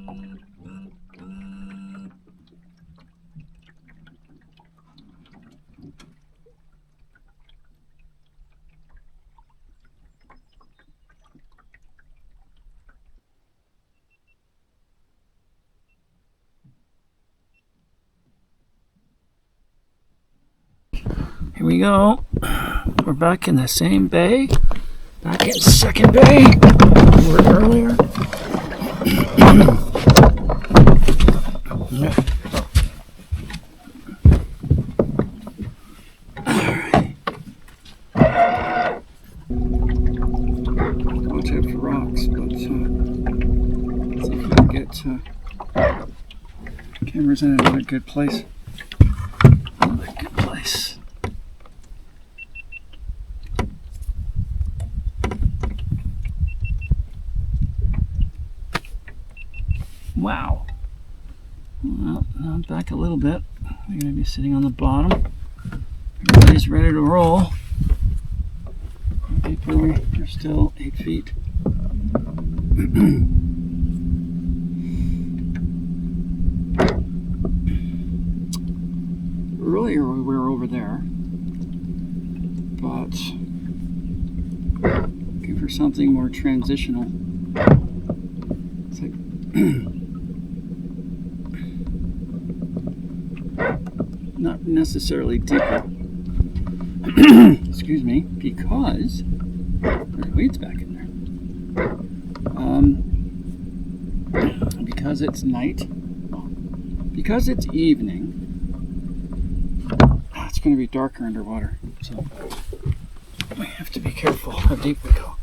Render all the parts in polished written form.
Here we go. We're back in the same bay. Back in second bay. We were earlier. Alright. Watch out for rocks, but let's see if we can get cameras in another good place. Another good place. Wow. Well, now back a little bit. We're going to be sitting on the bottom. Everybody's ready to roll. People are still 8 feet. Earlier we were over there, but looking for something more transitional. It's like not necessarily deeper. Excuse me, because there's weeds back in there. Because it's night, because it's evening, it's going to be darker underwater, so we have to be careful how deep we go.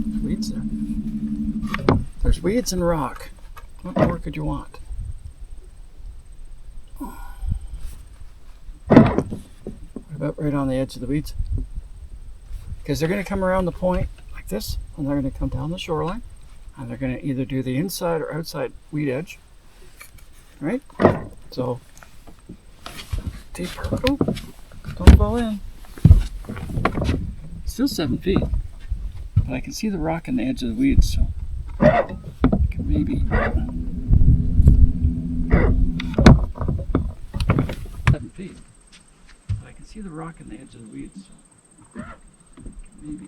There's weeds there. There's weeds and rock. What more could you want? What about right on the edge of the weeds? Because they're going to come around the point like this, and they're going to come down the shoreline, and they're going to either do the inside or outside weed edge, right? So, deeper. Oh, don't fall in. Still 7 feet, but I can see the rock on the edge of the weeds, so I can maybe 7 feet. But I can see the rock on the edge of the weeds, so maybe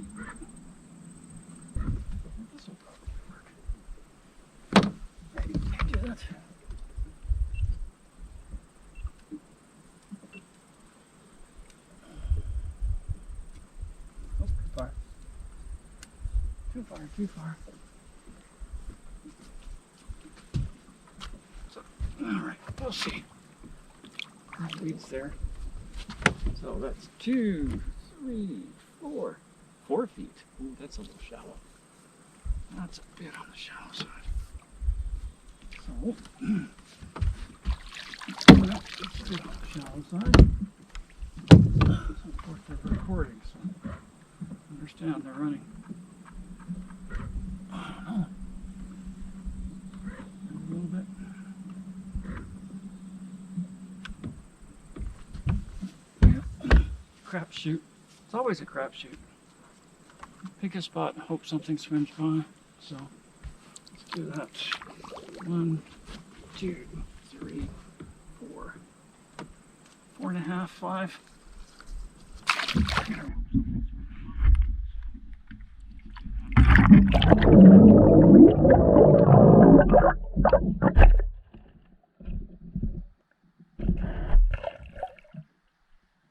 this will probably work. Maybe do that. Oh, too far. Too far, too far. So, alright, we'll see. There's weeds there. So that's 2, 3, 4. 4 feet. Ooh, that's a little shallow. That's a bit on the shallow side. So, that's a bit on the shallow side. So, of course, they're recording, so understand they're running. I don't know. A little bit. Crapshoot. It's always a crapshoot. Pick a spot and hope something swims by. So let's do that. 1, 2, 3, 4. 4.5, 5.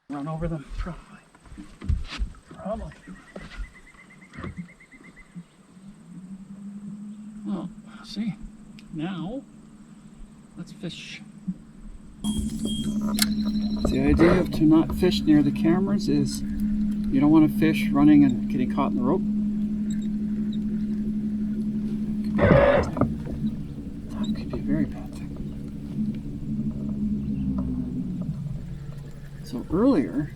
Run over them, probably. Well, see, now let's fish. The idea of to not fish near the cameras is you don't want to fish running and getting caught in the rope. That could be a very bad thing. So earlier,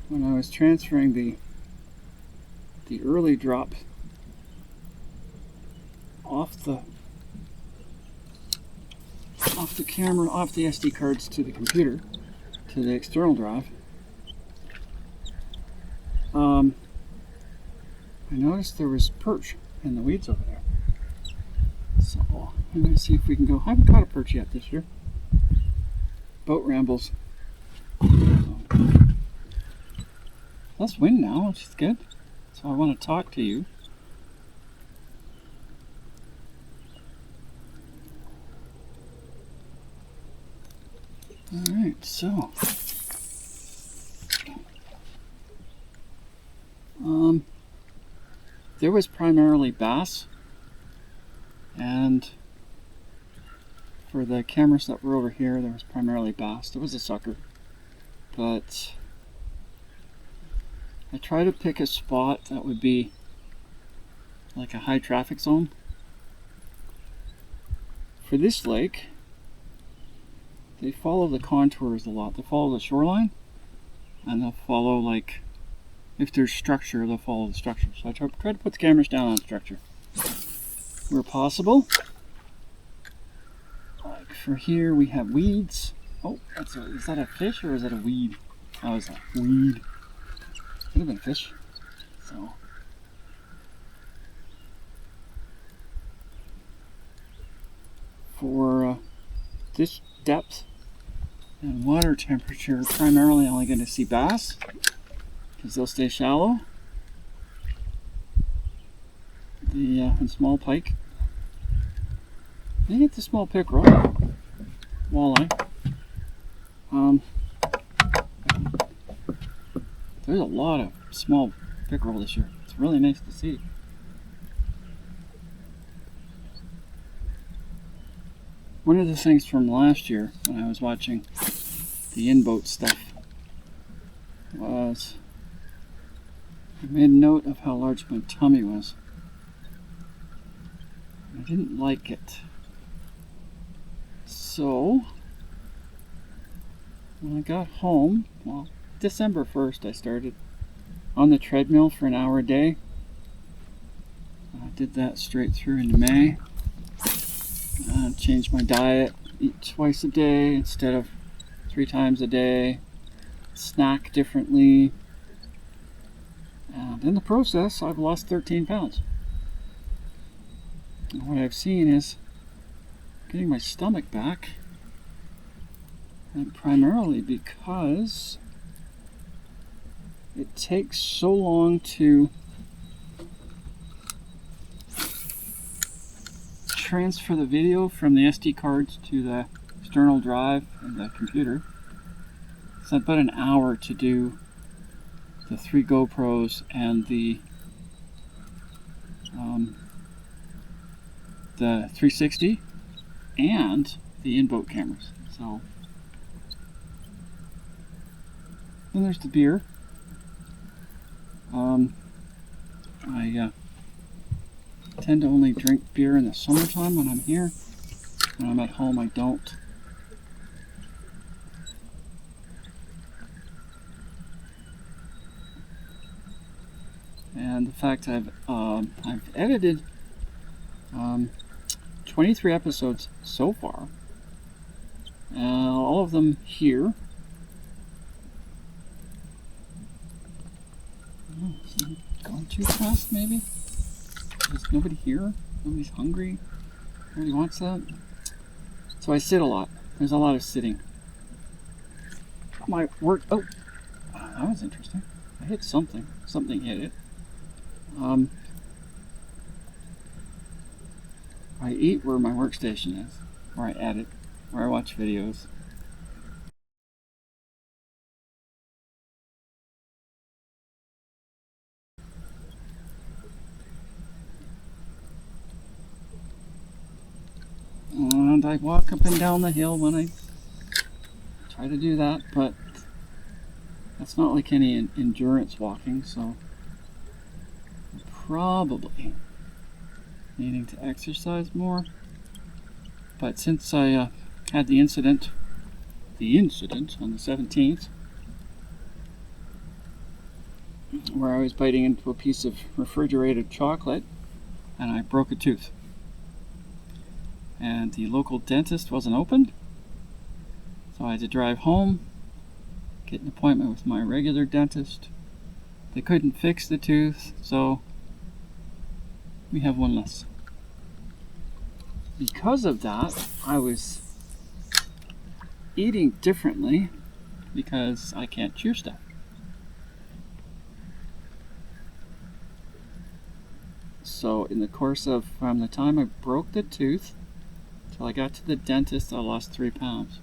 when I was transferring the early drop off the camera, off the SD cards to the computer, to the external drive, I noticed there was perch in the weeds over there. So I'm going to see if we can go. I haven't caught a perch yet this year. Boat rambles. So, less wind now, which is good. So I want to talk to you. Alright, so there was primarily bass, and for the cameras that were over here there was primarily bass. There was a sucker, but I tried to pick a spot that would be like a high traffic zone. For this lake, they follow the contours a lot. They follow the shoreline, and they'll follow, like, if there's structure, they'll follow the structure. So I try to put the cameras down on structure where possible. Like for here, we have weeds. Oh, is that a fish or is that a weed? Oh, it's a weed. Could have been a fish. So for this depth and water temperature, primarily only going to see bass because they'll stay shallow. And small pike. You get the small pickerel, walleye. There's a lot of small pickerel this year. It's really nice to see. One of the things from last year when I was watching the in-boat stuff was I made note of how large my tummy was. I didn't like it. So when I got home, well, December 1st I started on the treadmill for an hour a day. I did that straight through into May. Changed my diet, eat twice a day instead of 3 times a day, snack differently, and in the process I've lost 13 pounds. And what I've seen is getting my stomach back, and primarily because it takes so long to transfer the video from the SD cards to the external drive in the computer. It's about an hour to do the 3 GoPros and the 360 and the in-boat cameras. So then there's the beer. I tend to only drink beer in the summertime when I'm here. When I'm at home, I don't. And the fact I've edited 23 episodes so far. All of them here. Going too fast, maybe? There's nobody here. Nobody's hungry. Nobody wants that. So I sit a lot. There's a lot of sitting. My work. Oh, that was interesting. I hit something. Something hit it. I eat where my workstation is, where I edit, where I watch videos. And I walk up and down the hill when I try to do that, but that's not like any endurance walking, so I'm probably needing to exercise more. But since I had the incident on the 17th, where I was biting into a piece of refrigerated chocolate and I broke a tooth. And the local dentist wasn't open, so I had to drive home, get an appointment with my regular dentist. They couldn't fix the tooth, so we have one less. Because of that, I was eating differently because I can't chew stuff. So in the course of from the time I broke the tooth till I got to the dentist, I lost 3 pounds.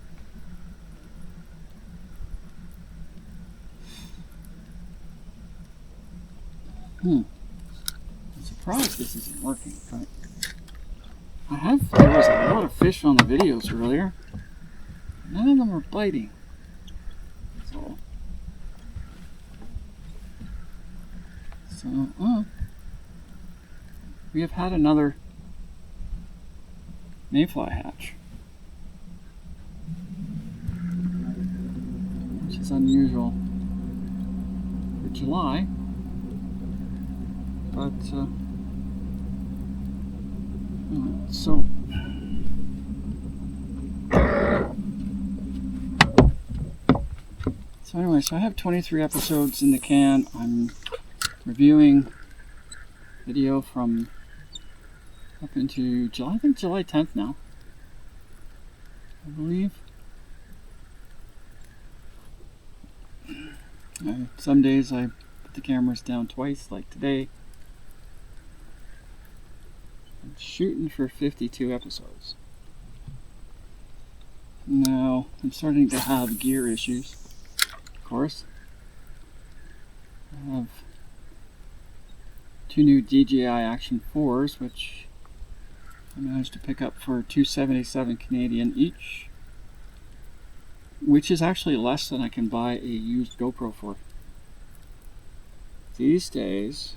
I'm surprised this isn't working, but there was a lot of fish on the videos earlier. None of them are biting. So we have had another mayfly hatch, which is unusual for July, but so anyway, so I have 23 episodes in the can. I'm reviewing video from up into July, I think July 10th now, I believe. Some days I put the cameras down twice, like today. I'm shooting for 52 episodes. Now, I'm starting to have gear issues, of course. I have 2 new DJI Action 4s, which I managed to pick up for $277 Canadian each, which is actually less than I can buy a used GoPro for. These days,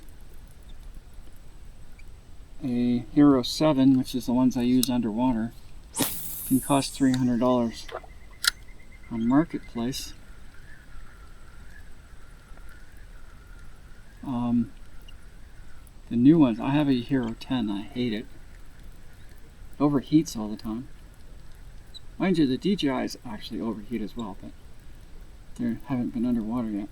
a Hero 7, which is the ones I use underwater, can cost $300 on Marketplace. The new ones, I have a Hero 10, I hate it. It overheats all the time. Mind you, the DJIs actually overheat as well, but they haven't been underwater yet.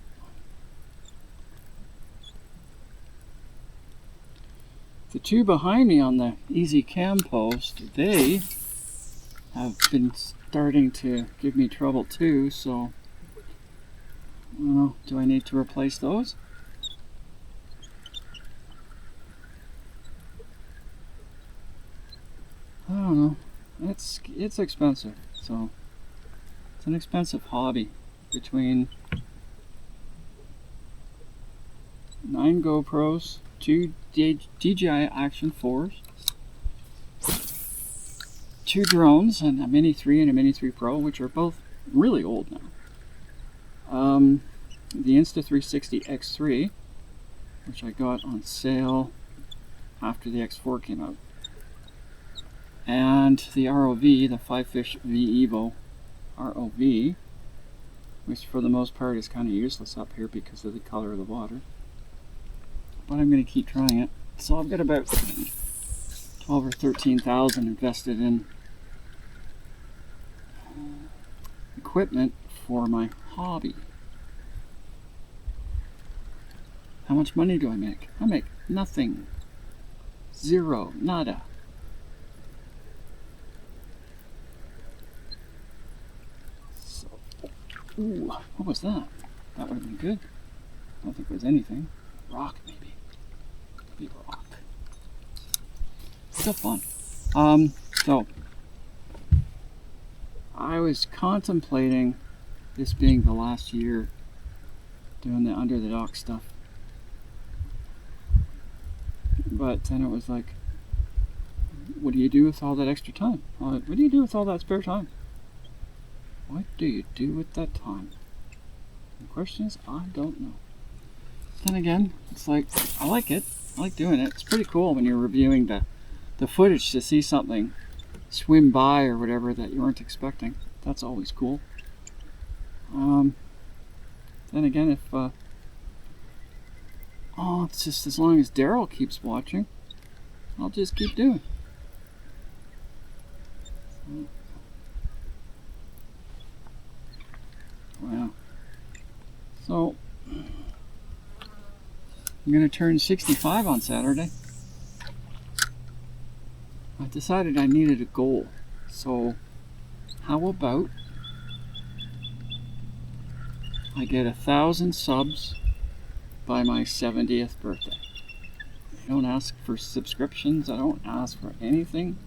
The 2 behind me on the Easy Cam post, they have been starting to give me trouble too, so I don't know, do I need to replace those? I don't know. It's expensive, so it's an expensive hobby. Between 9 GoPros, 2 DJI Action 4s, 2 drones, and a Mini 3 and a Mini 3 Pro, which are both really old now. The Insta360 X3, which I got on sale after the X4 came out. And the ROV, the 5-Fish V Evo ROV, which for the most part is kind of useless up here because of the color of the water. But I'm going to keep trying it. So I've got about 12 or 13,000 invested in equipment for my hobby. How much money do I make? I make nothing. Zero. Nada. Ooh, what was that? That would have been good. I don't think it was anything. Rock, maybe. Maybe rock. Still fun. So I was contemplating this being the last year doing the under the dock stuff. But then it was like, what do you do with all that extra time? What do you do with all that spare time? What do you do with that time? The question is, I don't know. Then again, it's like, I like it. I like doing it. It's pretty cool when you're reviewing the footage to see something swim by or whatever that you weren't expecting. That's always cool. Then again, if it's just as long as Daryl keeps watching, I'll just keep doing. Wow. So, I'm going to turn 65 on Saturday. I decided I needed a goal. So how about I get 1,000 subs by my 70th birthday? I don't ask for subscriptions. I don't ask for anything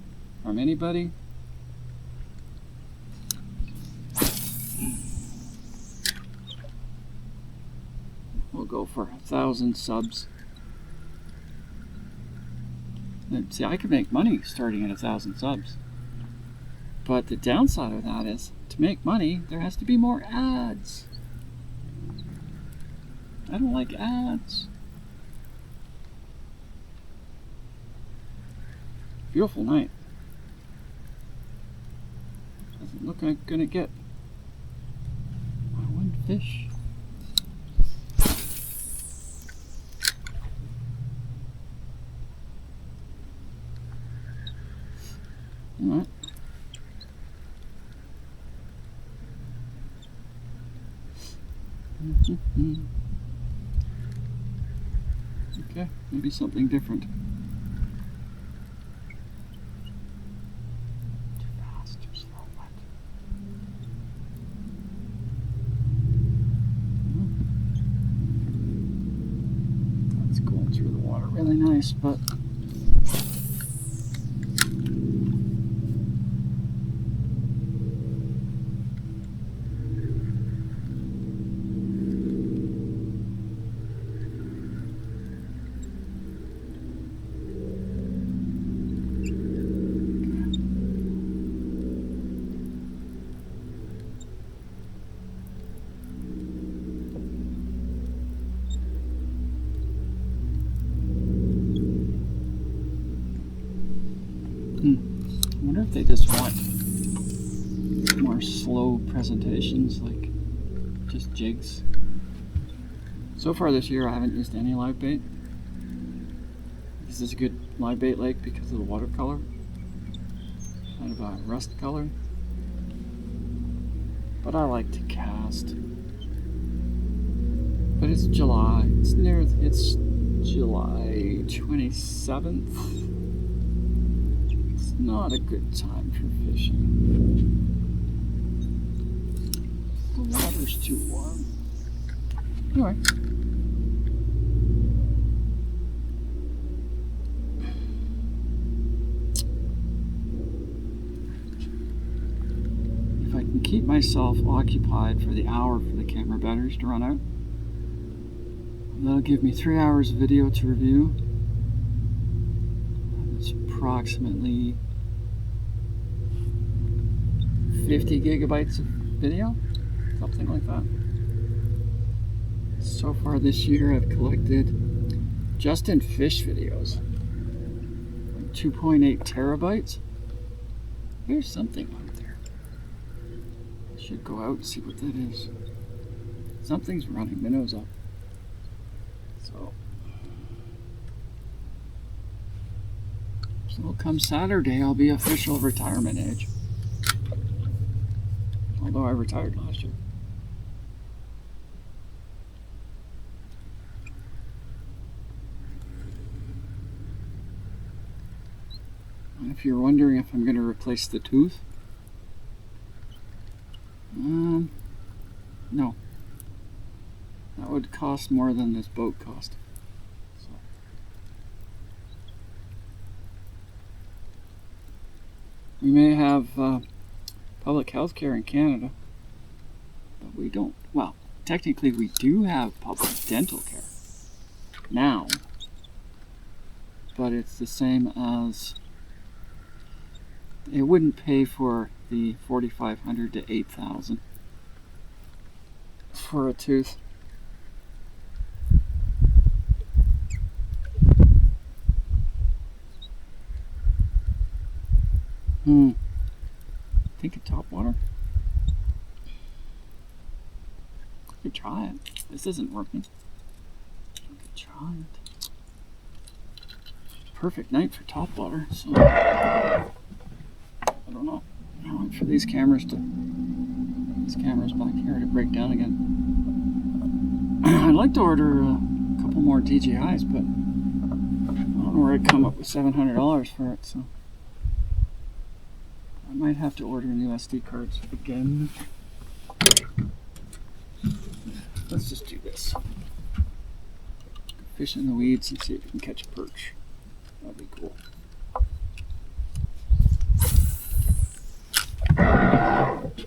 from anybody. We'll go for 1,000 subs. And see, I could make money starting at 1,000 subs. But the downside of that is, to make money, there has to be more ads. I don't like ads. Beautiful night. Doesn't look like I'm gonna get my one fish. All right. Okay, maybe something different. Too fast, too slow, what? That's going through the water really nice, but I wonder if they just want more slow presentations, like just jigs. So far this year I haven't used any live bait. This is a good live bait lake because of the watercolor. Kind of a rust color. But I like to cast. But it's July. It's July 27th. Not a good time for fishing. The water's too warm. Anyway. If I can keep myself occupied for the hour for the camera batteries to run out, that'll give me 3 hours of video to review. It's approximately 50 gigabytes of video, something like that. So far this year I've collected, just in fish videos, 2.8 terabytes. There's something out there. I should go out and see what that is. Something's running, minnows up. So come Saturday I'll be official retirement age. Although I retired last year. And if you're wondering if I'm going to replace the tooth, no. That would cost more than this boat cost. So. We may have public health care in Canada, but we don't. Well, technically we do have public dental care now, but it's the same as, it wouldn't pay for the $4,500 to $8,000 for a tooth. Think of top water. I could try it. This isn't working. I could try it. Perfect night for top water, so I don't know. I'll wait for these cameras back here to break down again. I'd like to order a couple more DJIs, but I don't know where I'd come up with $700 for it, so I might have to order new SD cards again. Let's just do this. Fish in the weeds and see if we can catch a perch. That'd be cool. That's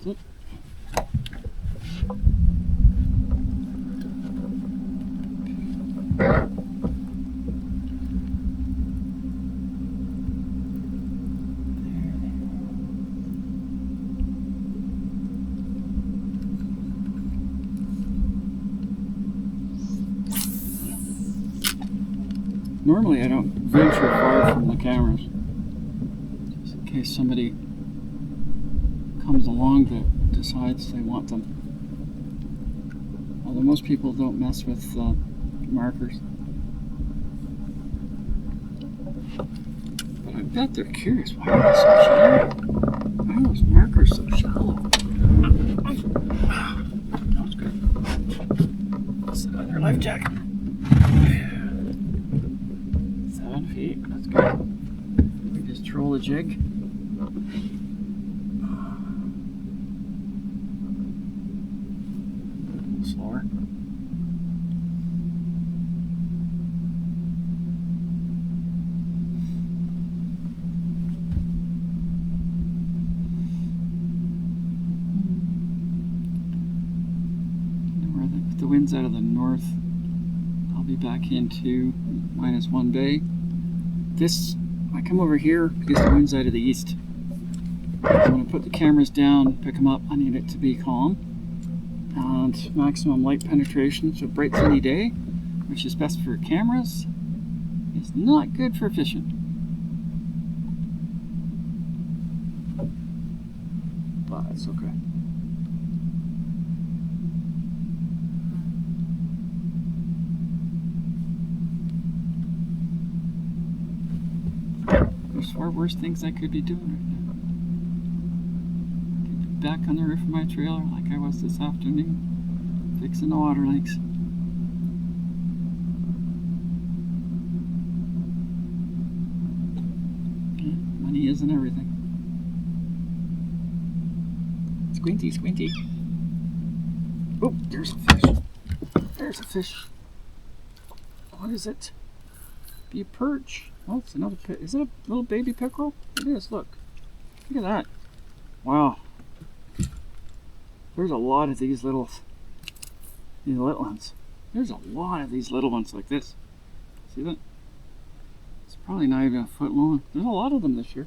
it. Normally I don't venture far from the cameras, just in case somebody comes along that decides they want them. Although most people don't mess with markers. But I bet they're curious, why are they so shallow? Why are those markers so shallow? That was good. That's another life jacket. 7 feet, that's good. We just troll a jig. Slower. If the wind's out of the north, I'll be back into -1 bay. I come over here because the wind's out of the east. So when I put the cameras down, pick them up, I need it to be calm. And maximum light penetration, so bright sunny day, which is best for cameras, is not good for fishing. But it's okay. There's far worse things I could be doing right now. I could be back on the roof of my trailer like I was this afternoon, fixing the water leaks. Yeah, money isn't everything. Squinty, squinty. Oh, there's a fish. There's a fish. What is it? Be a perch. Oh, it's another pit. Is it a little baby pickerel? It is, look. Look at that. Wow. There's a lot of these little ones. There's a lot of these little ones like this. See that? It's probably not even a foot long. There's a lot of them this year.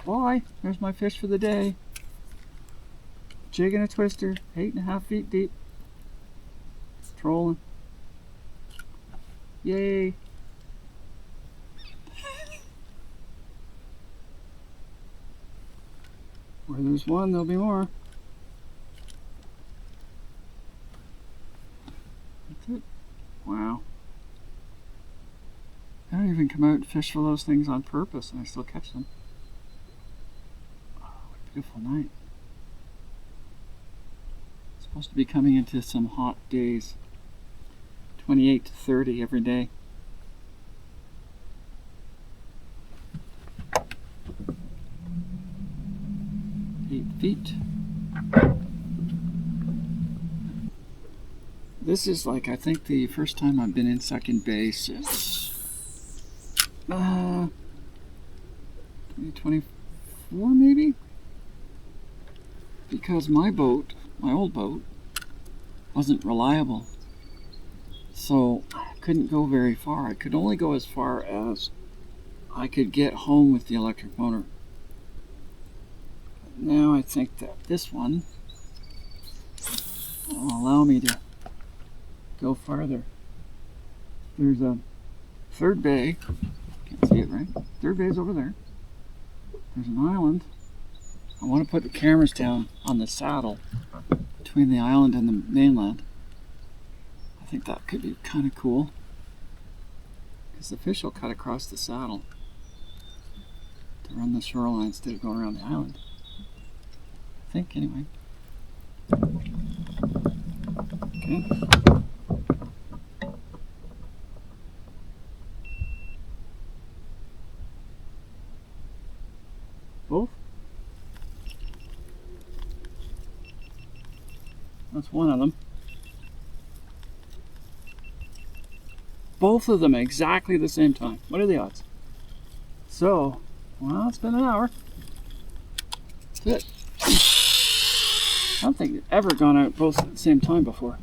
Bye. There's my fish for the day. Jig and a twister, 8.5 feet deep. Trolling. Yay. Where there's one, there'll be more. That's it. Wow. I don't even come out and fish for those things on purpose, and I still catch them. Oh, what a beautiful night. It's supposed to be coming into some hot days. 28 to 30 every day. Feet. This is like, I think, the first time I've been in second base since 2024 maybe, because my boat, my old boat, wasn't reliable, so I couldn't go very far. I could only go as far as I could get home with the electric motor. Now I think that this one will allow me to go farther. There's a third bay. Can't see it, right? Third bay's over there. There's an island. I want to put the cameras down on the saddle between the island and the mainland. I think that could be kind of cool, because the fish will cut across the saddle to run the shoreline instead of going around the island. I think, anyway. Okay. That's one of them. Both of them exactly the same time. What are the odds? So, well, it's been an hour. That's it. I don't think it's ever gone out both at the same time before.